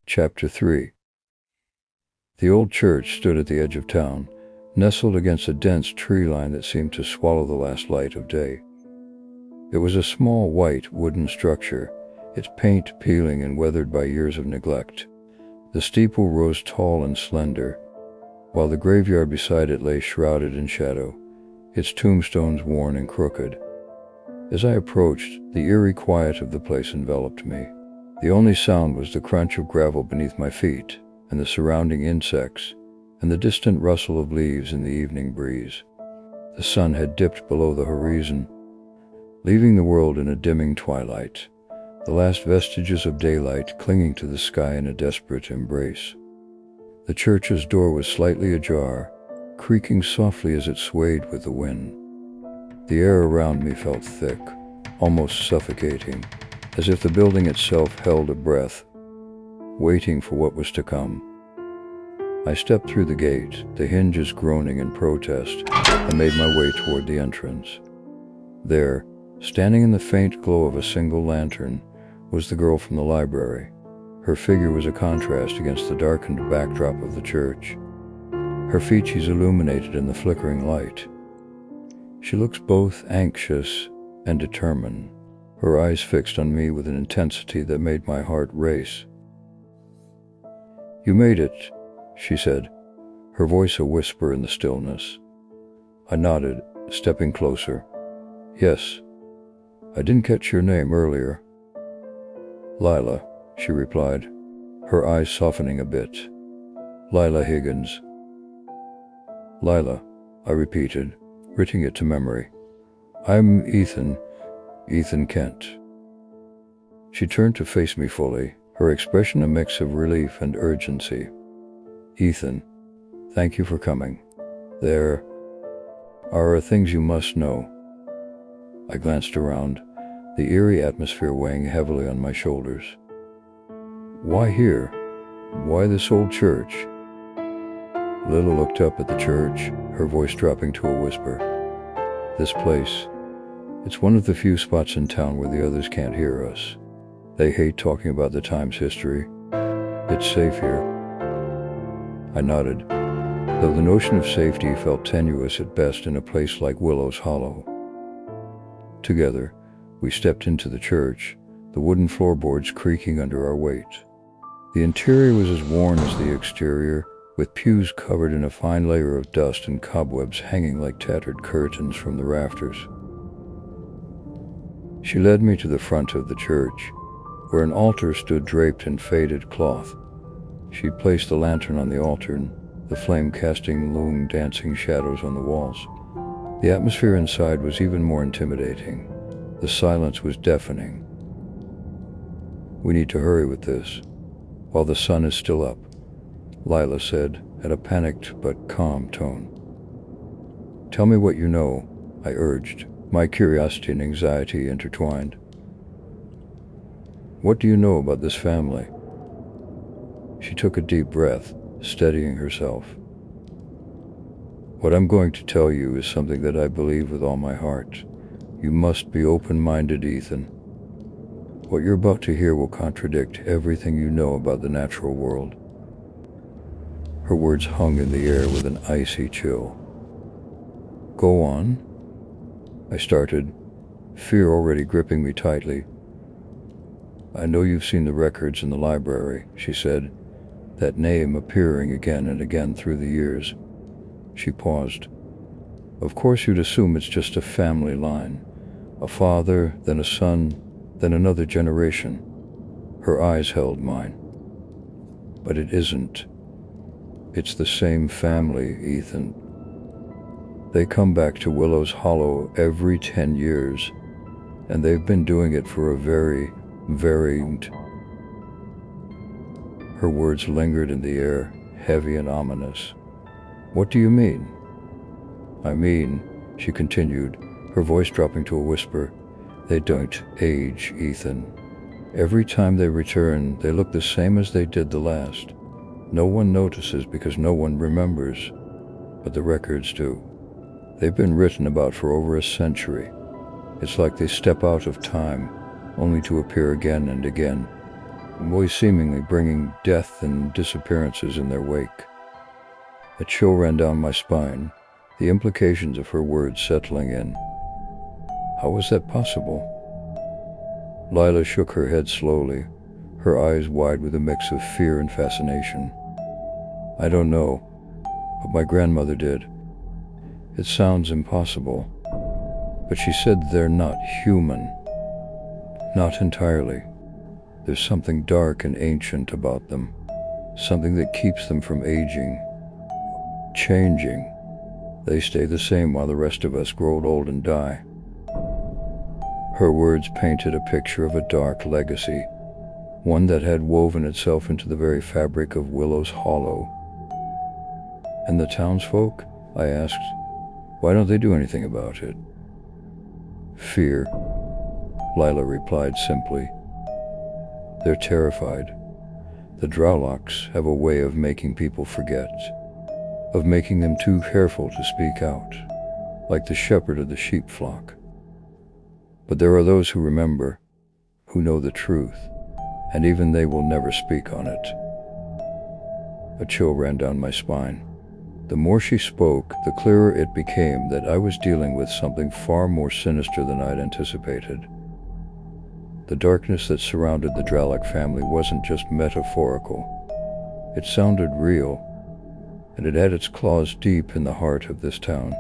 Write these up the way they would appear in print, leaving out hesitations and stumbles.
Chapter 3. The old church stood at the edge of town, nestled against a dense tree line that seemed to swallow the last light of day. It was a small white wooden structure, its paint peeling and weathered by years of neglect. The steeple rose tall and slender, while the graveyard beside it lay shrouded in shadow, its tombstones worn and crooked. As I approached, the eerie quiet of the place enveloped me. The only sound was the crunch of gravel beneath my feet, and the surrounding insects, and the distant rustle of leaves in the evening breeze. The sun had dipped below the horizon, leaving the world in a dimming twilight, the last vestiges of daylight clinging to the sky in a desperate embrace. The church's door was slightly ajar, creaking softly as it swayed with the wind. The air around me felt thick, almost suffocating, as if the building itself held a breath, waiting for what was to come. I stepped through the gate, the hinges groaning in protest, and made my way toward the entrance. There, standing in the faint glow of a single lantern, was the girl from the library. Her figure was a contrast against the darkened backdrop of the church, her features illuminated in the flickering light. She looks both anxious and determined, her eyes fixed on me with an intensity that made my heart race. "You made it," she said, her voice a whisper in the stillness. I nodded, stepping closer. "Yes. I didn't catch your name earlier." "Lila," she replied, her eyes softening a bit. "Lila Higgins." "Lila," I repeated, writing it to memory. "I'm Ethan Kent." She turned to face me fully, her expression a mix of relief and urgency. "Ethan, thank you for coming. There are things you must know." I glanced around, the eerie atmosphere weighing heavily on my shoulders. "Why here? Why this old church?" Lila looked up at the church, her voice dropping to a whisper. "This place, it's one of the few spots in town where the others can't hear us. They hate talking about the time's history. It's safe here." I nodded, though the notion of safety felt tenuous at best in a place like Willow's Hollow. Together, we stepped into the church, the wooden floorboards creaking under our weight. The interior was as worn as the exterior, with pews covered in a fine layer of dust and cobwebs hanging like tattered curtains from the rafters. She led me to the front of the church, where an altar stood draped in faded cloth. She placed the lantern on the altar, the flame casting long dancing shadows on the walls. The atmosphere inside was even more intimidating. The silence was deafening. "We need to hurry with this, while the sun is still up," Lila said, at a panicked but calm tone. "Tell me what you know," I urged, my curiosity and anxiety intertwined. "What do you know about this family?" She took a deep breath, steadying herself. "What I'm going to tell you is something that I believe with all my heart. You must be open-minded, Ethan. What you're about to hear will contradict everything you know about the natural world." Her words hung in the air with an icy chill. "Go on," I started, fear already gripping me tightly. "I know you've seen the records in the library," she said, that name appearing again and again through the years. She paused. "Of course you'd assume it's just a family line, a father, then a son, then another generation." Her eyes held mine. "But it isn't. It's the same family, Ethan. They come back to Willow's Hollow every 10 years, and they've been doing it for a very Her words lingered in the air, heavy and ominous. "What do you mean?" "I mean," she continued, her voice dropping to a whisper, "they don't age, Ethan. Every time they return, they look the same as they did the last. No one notices because no one remembers, but the records do. They've been written about for over a century. It's like they step out of time, only to appear again and again, voice seemingly bringing death and disappearances in their wake. A chill ran down my spine, the implications of her words settling in. How was that possible? Lila shook her head slowly, her eyes wide with a mix of fear and fascination. I don't know, but my grandmother did. It sounds impossible, but she said they're not human. Not entirely. There's something dark and ancient about them, something that keeps them from aging, changing. They stay the same while the rest of us grow old and die. Her words painted a picture of a dark legacy, one that had woven itself into the very fabric of Willow's hollow. And the townsfolk? I asked. Why don't they do anything about it? Fear, Lila replied simply. They're terrified. The Drowlocks have a way of making people forget, of making them too careful to speak out, like the shepherd of the sheep flock. But there are those who remember, who know the truth, and even they will never speak on it. A chill ran down my spine. The more she spoke, the clearer it became that I was dealing with something far more sinister than I'd anticipated. The darkness that surrounded the Drowlock family wasn't just metaphorical. It sounded real, and it had its claws deep in the heart of this town.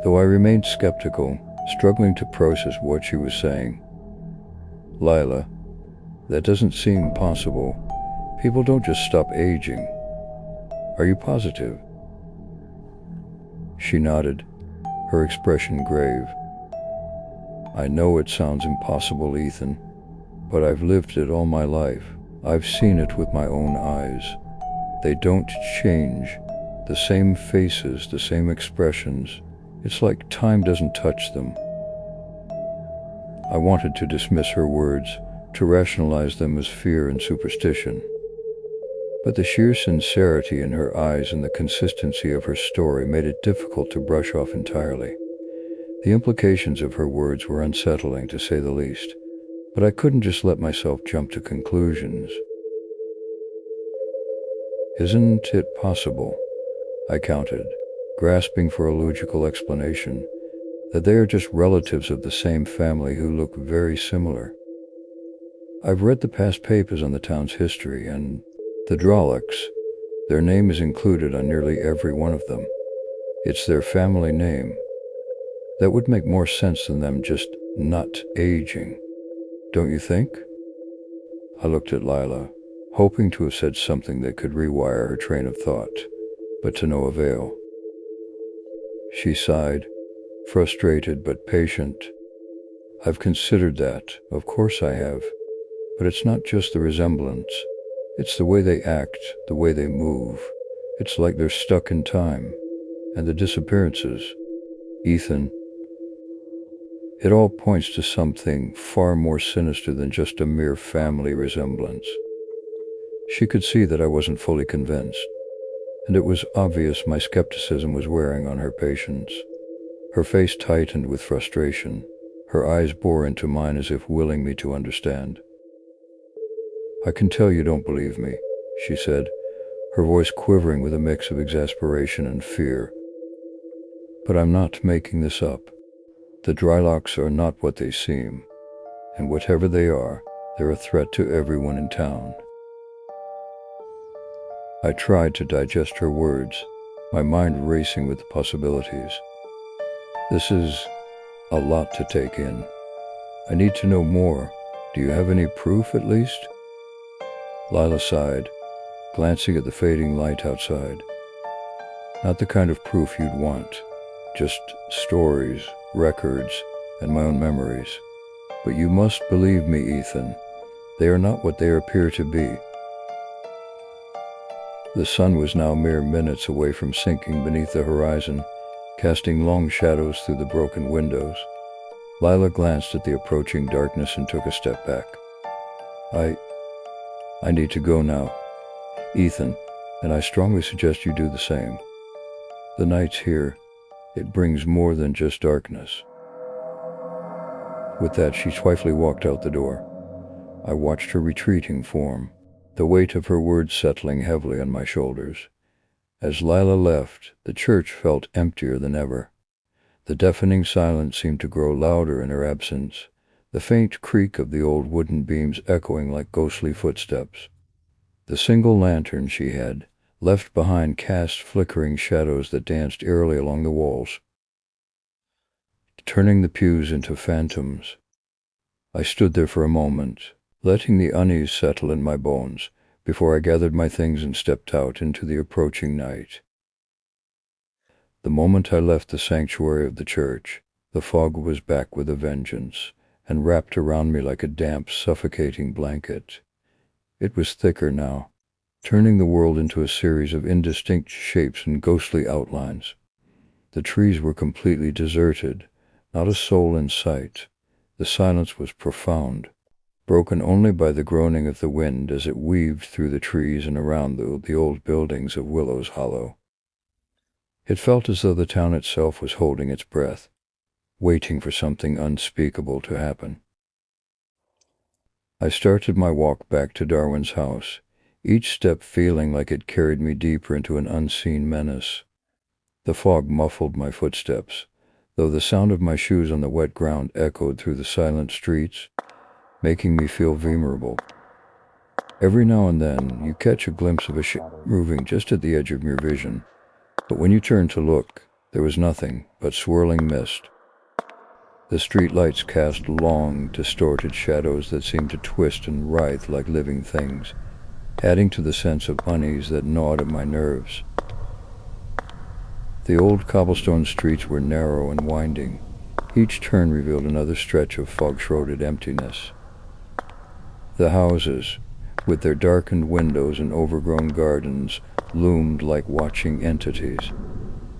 Though I remained skeptical, struggling to process what she was saying. Lila, that doesn't seem possible. People don't just stop aging. Are you positive? She nodded, her expression grave. I know it sounds impossible, Ethan, but I've lived it all my life. I've seen it with my own eyes. They don't change. The same faces, the same expressions. It's like time doesn't touch them. I wanted to dismiss her words, to rationalize them as fear and superstition. But the sheer sincerity in her eyes and the consistency of her story made it difficult to brush off entirely. The implications of her words were unsettling, to say the least, but I couldn't just let myself jump to conclusions. Isn't it possible, I countered, grasping for a logical explanation, that they are just relatives of the same family who look very similar? I've read the past papers on the town's history, and the Drowlocks, their name is included on nearly every one of them. It's their family name. That would make more sense than them just not aging, don't you think? I looked at Lila, hoping to have said something that could rewire her train of thought, but to no avail. She sighed, frustrated but patient. I've considered that, of course I have, but it's not just the resemblance. It's the way they act, the way they move. It's like they're stuck in time. And the disappearances. Ethan. It all points to something far more sinister than just a mere family resemblance. She could see that I wasn't fully convinced, and it was obvious my skepticism was wearing on her patience. Her face tightened with frustration. Her eyes bore into mine as if willing me to understand. I can tell you don't believe me, she said, her voice quivering with a mix of exasperation and fear. But I'm not making this up. The Drowlocks are not what they seem, and whatever they are, they're a threat to everyone in town. I tried to digest her words, my mind racing with the possibilities. This is a lot to take in. I need to know more. Do you have any proof, at least? Lila sighed, glancing at the fading light outside. Not the kind of proof you'd want, just stories, records, and my own memories. But you must believe me, Ethan. They are not what they appear to be. The sun was now mere minutes away from sinking beneath the horizon, casting long shadows through the broken windows. Lila glanced at the approaching darkness and took a step back. I need to go now, Ethan, and I strongly suggest you do the same. The night's here. It brings more than just darkness. With that, she swiftly walked out the door. I watched her retreating form, the weight of her words settling heavily on my shoulders. As Lila left, the church felt emptier than ever. The deafening silence seemed to grow louder in her absence, the faint creak of the old wooden beams echoing like ghostly footsteps. The single lantern she had left behind cast flickering shadows that danced eerily along the walls, turning the pews into phantoms. I stood there for a moment, letting the unease settle in my bones, before I gathered my things and stepped out into the approaching night. The moment I left the sanctuary of the church, the fog was back with a vengeance, and wrapped around me like a damp, suffocating blanket. It was thicker now, turning the world into a series of indistinct shapes and ghostly outlines. The trees were completely deserted, not a soul in sight. The silence was profound, broken only by the groaning of the wind as it weaved through the trees and around the old buildings of Willow's Hollow. It felt as though the town itself was holding its breath, waiting for something unspeakable to happen. I started my walk back to Darwin's house, each step feeling like it carried me deeper into an unseen menace. The fog muffled my footsteps, though the sound of my shoes on the wet ground echoed through the silent streets, making me feel vulnerable. Every now and then, you catch a glimpse of a shadow moving just at the edge of your vision, but when you turned to look, there was nothing but swirling mist. The streetlights cast long, distorted shadows that seemed to twist and writhe like living things, adding to the sense of unease that gnawed at my nerves. The old cobblestone streets were narrow and winding. Each turn revealed another stretch of fog-shrouded emptiness. The houses, with their darkened windows and overgrown gardens, loomed like watching entities.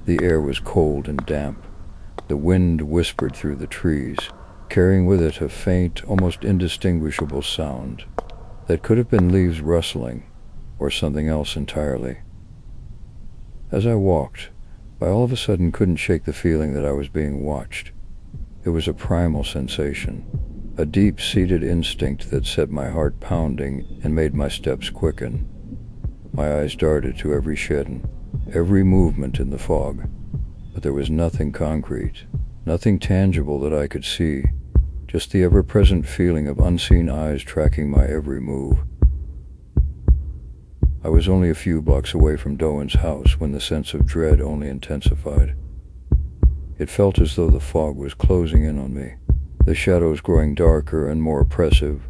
The air was cold and damp. The wind whispered through the trees, carrying with it a faint, almost indistinguishable sound that could have been leaves rustling or something else entirely. As I walked, I all of a sudden couldn't shake the feeling that I was being watched. It was a primal sensation, a deep-seated instinct that set my heart pounding and made my steps quicken. My eyes darted to every shed, every movement in the fog, but there was nothing concrete, nothing tangible that I could see, just the ever-present feeling of unseen eyes tracking my every move. I was only a few blocks away from Darwin's house when the sense of dread only intensified. It felt as though the fog was closing in on me, the shadows growing darker and more oppressive.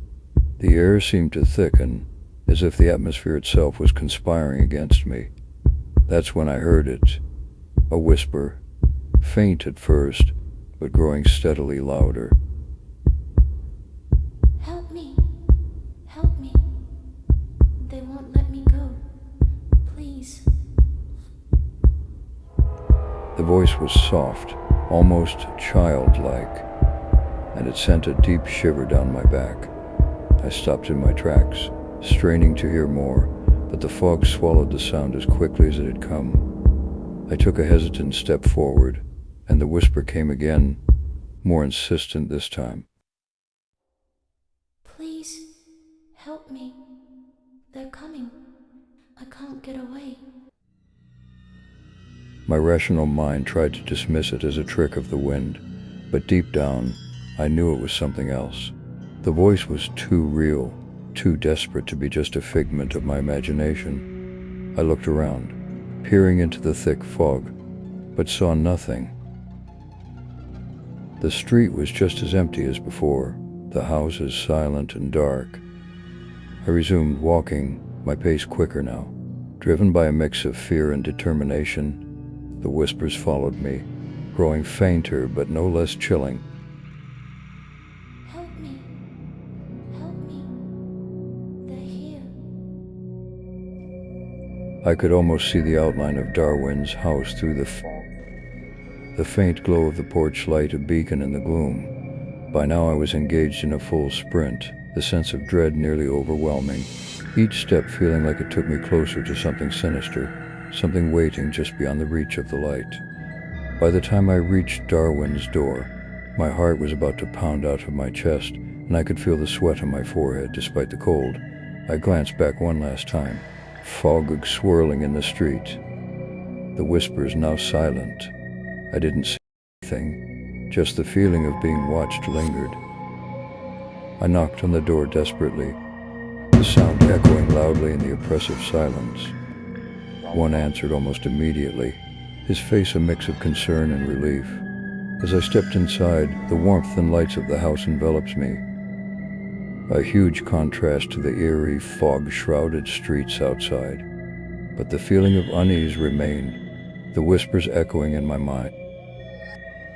The air seemed to thicken, as if the atmosphere itself was conspiring against me. That's when I heard it, a whisper, faint at first, but growing steadily louder. Help me. Help me. They won't let me go. Please. The voice was soft, almost childlike, and it sent a deep shiver down my back. I stopped in my tracks, straining to hear more, but the fog swallowed the sound as quickly as it had come. I took a hesitant step forward, and the whisper came again, more insistent this time. Please, help me. They're coming. I can't get away. My rational mind tried to dismiss it as a trick of the wind, but deep down, I knew it was something else. The voice was too real, too desperate to be just a figment of my imagination. I looked around, peering into the thick fog, but saw nothing. The street was just as empty as before, the houses silent and dark. I resumed walking, my pace quicker now, driven by a mix of fear and determination. The whispers followed me, growing fainter but no less chilling. Help me. Help me. They're here. I could almost see the outline of Darwin's house through the fog, the faint glow of the porch light a beacon in the gloom. By now I was engaged in a full sprint, the sense of dread nearly overwhelming, each step feeling like it took me closer to something sinister, something waiting just beyond the reach of the light. By the time I reached Darwin's door, my heart was about to pound out of my chest and I could feel the sweat on my forehead despite the cold. I glanced back one last time. Fog swirling in the street. The whispers now silent. I didn't see anything. Just the feeling of being watched lingered. I knocked on the door desperately, the sound echoing loudly in the oppressive silence. One answered almost immediately, his face a mix of concern and relief. As I stepped inside, the warmth and lights of the house envelops me, a huge contrast to the eerie, fog-shrouded streets outside. But the feeling of unease remained, the whispers echoing in my mind.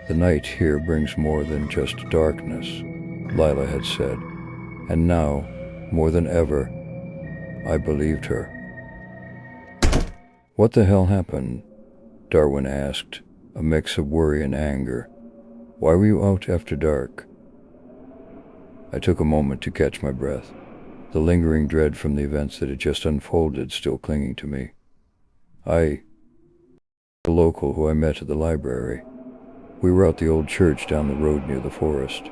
The night here brings more than just darkness, Lila had said, and now, more than ever, I believed her. What the hell happened? Darwin asked, a mix of worry and anger. Why were you out after dark? I took a moment to catch my breath, the lingering dread from the events that had just unfolded still clinging to me. The local who I met at the library. We were at the old church down the road near the forest.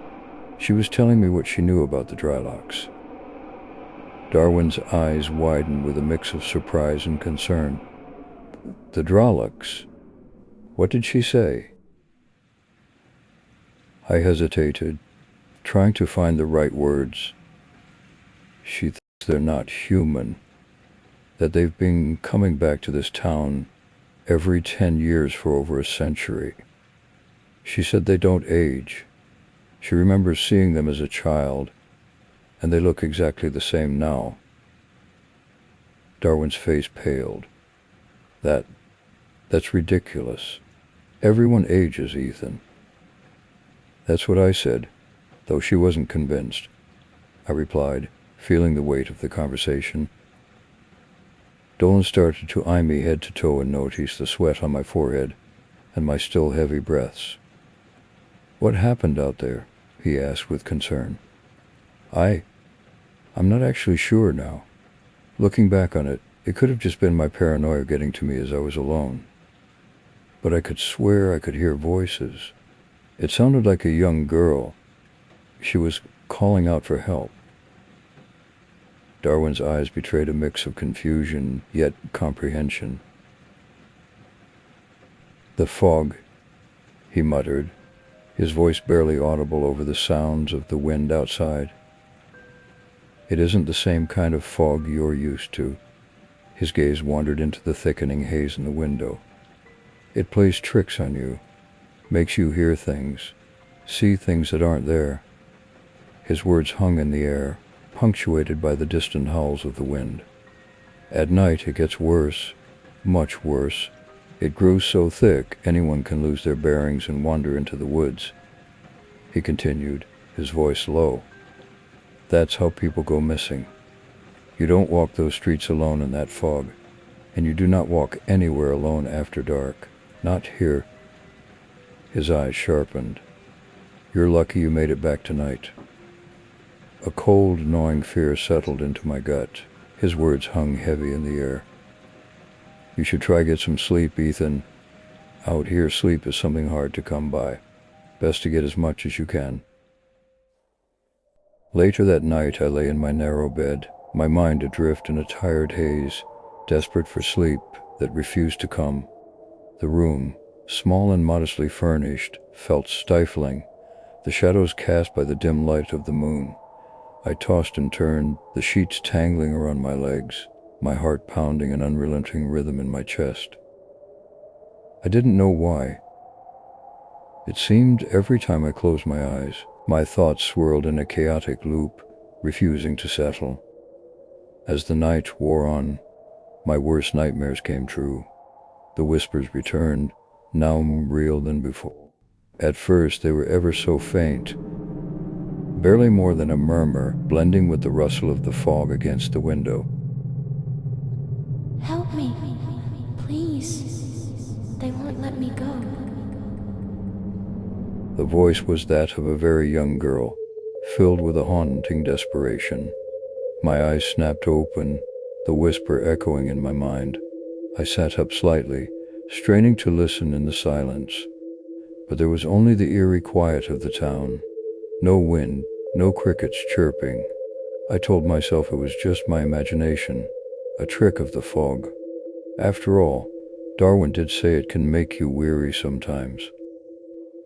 She was telling me what she knew about the Drylocks. Darwin's eyes widened with a mix of surprise and concern. The Drylocks? What did she say? I hesitated, trying to find the right words. She thinks they're not human, that they've been coming back to this town every 10 years for over a century. She said they don't age. She remembers seeing them as a child, and they look exactly the same now. Darwin's face paled. That's ridiculous. Everyone ages, Ethan. That's what I said, though she wasn't convinced. I replied, feeling the weight of the conversation. Dolan started to eye me head to toe and noticed the sweat on my forehead and my still heavy breaths. What happened out there? He asked with concern. I'm not actually sure now. Looking back on it, it could have just been my paranoia getting to me as I was alone. But I could swear I could hear voices. It sounded like a young girl. She was calling out for help. Darwin's eyes betrayed a mix of confusion, yet comprehension. The fog, he muttered, his voice barely audible over the sounds of the wind outside. It isn't the same kind of fog you're used to. His gaze wandered into the thickening haze in the window. It plays tricks on you, makes you hear things, see things that aren't there. His words hung in the air, punctuated by the distant howls of the wind. At night it gets worse, much worse. It grows so thick anyone can lose their bearings and wander into the woods. He continued, his voice low. That's how people go missing. You don't walk those streets alone in that fog, and you do not walk anywhere alone after dark. Not here. His eyes sharpened. You're lucky you made it back tonight. A cold, gnawing fear settled into my gut. His words hung heavy in the air. You should try get some sleep, Ethan. Out here, sleep is something hard to come by. Best to get as much as you can. Later that night, I lay in my narrow bed, my mind adrift in a tired haze, desperate for sleep that refused to come. The room, small and modestly furnished, felt stifling, the shadows cast by the dim light of the moon. I tossed and turned, the sheets tangling around my legs, my heart pounding an unrelenting rhythm in my chest. I didn't know why. It seemed every time I closed my eyes, my thoughts swirled in a chaotic loop, refusing to settle. As the night wore on, my worst nightmares came true. The whispers returned, now more real than before. At first they were ever so faint, barely more than a murmur, blending with the rustle of the fog against the window. Help me, please. They won't let me go. The voice was that of a very young girl, filled with a haunting desperation. My eyes snapped open, the whisper echoing in my mind. I sat up slightly, straining to listen in the silence. But there was only the eerie quiet of the town. No wind, No crickets chirping. I told myself it was just my imagination, a trick of the fog. After all, Darwin did say it can make you weary sometimes.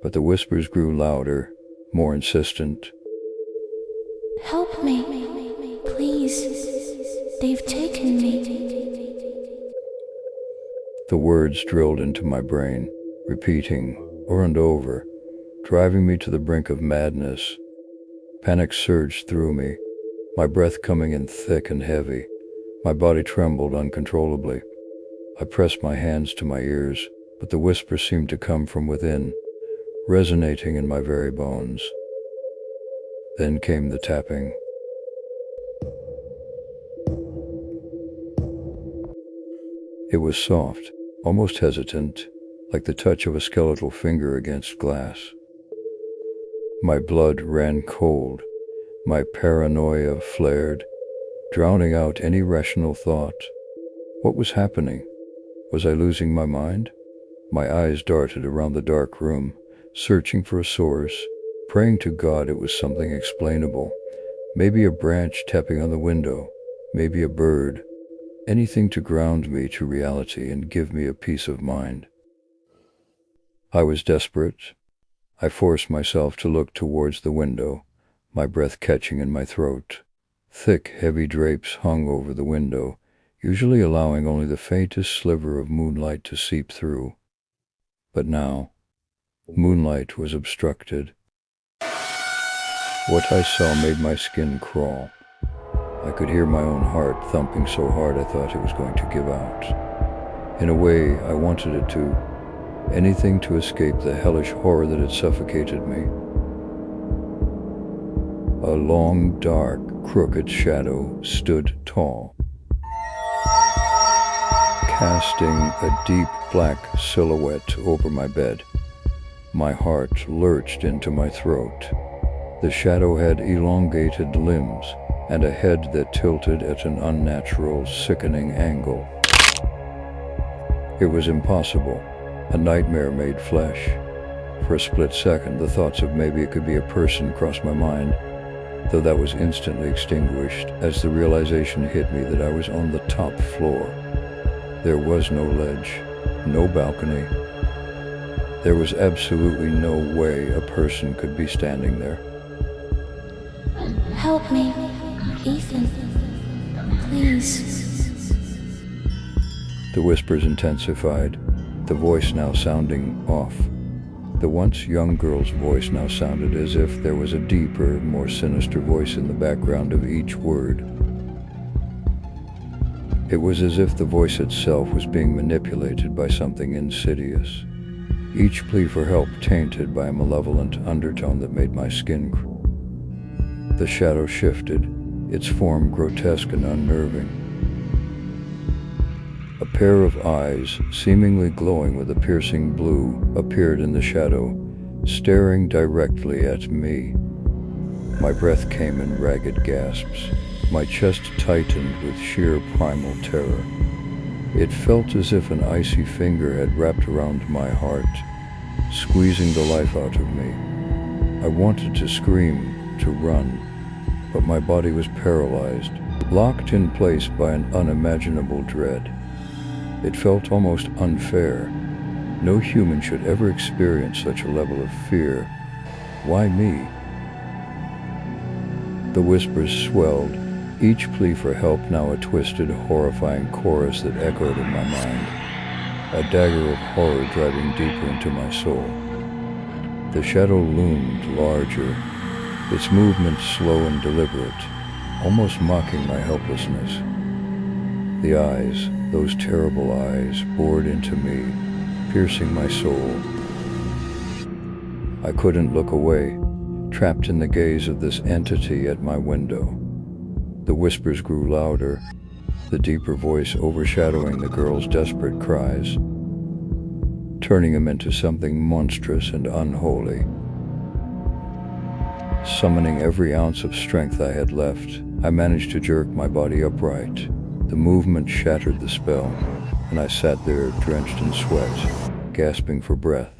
But the whispers grew louder, more insistent. Help me, please. They've taken me. The words drilled into my brain, repeating over and over, driving me to the brink of madness. Panic surged through me, my breath coming in thick and heavy. My body trembled uncontrollably. I pressed my hands to my ears, but the whisper seemed to come from within, resonating in my very bones. Then came the tapping. It was soft, almost hesitant, like the touch of a skeletal finger against glass. My blood ran cold, my paranoia flared, drowning out any rational thought. What was happening? Was I losing my mind? My eyes darted around the dark room, searching for a source, praying to God it was something explainable. Maybe a branch tapping on the window, maybe a bird. Anything to ground me to reality and give me a peace of mind. I was desperate. I forced myself to look towards the window, my breath catching in my throat. Thick, heavy drapes hung over the window, usually allowing only the faintest sliver of moonlight to seep through. But now, moonlight was obstructed. What I saw made my skin crawl. I could hear my own heart thumping so hard I thought it was going to give out. In a way, I wanted it to. Anything to escape the hellish horror that had suffocated me. A long, dark, crooked shadow stood tall, casting a deep black silhouette over my bed. My heart lurched into my throat. The shadow had elongated limbs and a head that tilted at an unnatural, sickening angle. It was impossible, a nightmare made flesh. For a split second, the thoughts of maybe it could be a person crossed my mind, though that was instantly extinguished as the realization hit me that I was on the top floor. There was no ledge, no balcony. There was absolutely no way a person could be standing there. Help me, Ethan. Please. The whispers intensified, the voice now sounding off. The once young girl's voice now sounded as if there was a deeper, more sinister voice in the background of each word. It was as if the voice itself was being manipulated by something insidious. Each plea for help tainted by a malevolent undertone that made my skin crawl. The shadow shifted, its form grotesque and unnerving. A pair of eyes, seemingly glowing with a piercing blue, appeared in the shadow, staring directly at me. My breath came in ragged gasps. My chest tightened with sheer primal terror. It felt as if an icy finger had wrapped around my heart, squeezing the life out of me. I wanted to scream, to run, but my body was paralyzed, locked in place by an unimaginable dread. It felt almost unfair. No human should ever experience such a level of fear. Why me? The whispers swelled, each plea for help now a twisted, horrifying chorus that echoed in my mind, a dagger of horror driving deeper into my soul. The shadow loomed larger, its movement slow and deliberate, almost mocking my helplessness. The eyes, those terrible eyes, bored into me, piercing my soul. I couldn't look away, trapped in the gaze of this entity at my window. The whispers grew louder, the deeper voice overshadowing the girl's desperate cries, turning them into something monstrous and unholy. Summoning every ounce of strength I had left, I managed to jerk my body upright. The movement shattered the spell, and I sat there drenched in sweat, gasping for breath.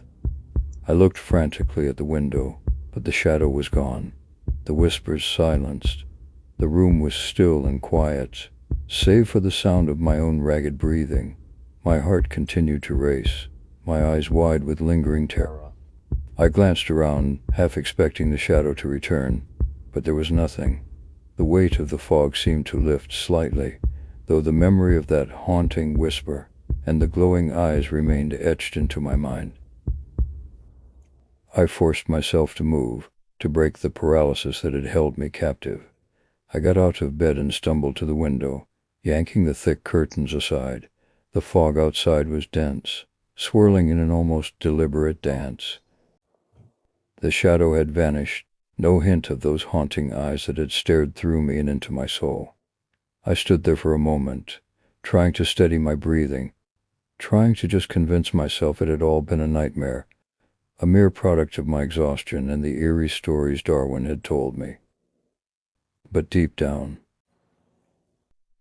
I looked frantically at the window, but the shadow was gone. The whispers silenced. The room was still and quiet, save for the sound of my own ragged breathing. My heart continued to race, my eyes wide with lingering terror. I glanced around, half expecting the shadow to return, but there was nothing. The weight of the fog seemed to lift slightly, though the memory of that haunting whisper and the glowing eyes remained etched into my mind. I forced myself to move, to break the paralysis that had held me captive. I got out of bed and stumbled to the window, yanking the thick curtains aside. The fog outside was dense, swirling in an almost deliberate dance. The shadow had vanished, no hint of those haunting eyes that had stared through me and into my soul. I stood there for a moment, trying to steady my breathing, trying to just convince myself it had all been a nightmare, a mere product of my exhaustion and the eerie stories Darwin had told me. But deep down,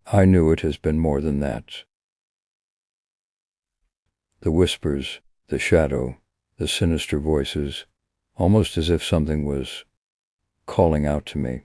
I knew it has been more than that. The whispers, the shadow, the sinister voices, almost as if something was calling out to me.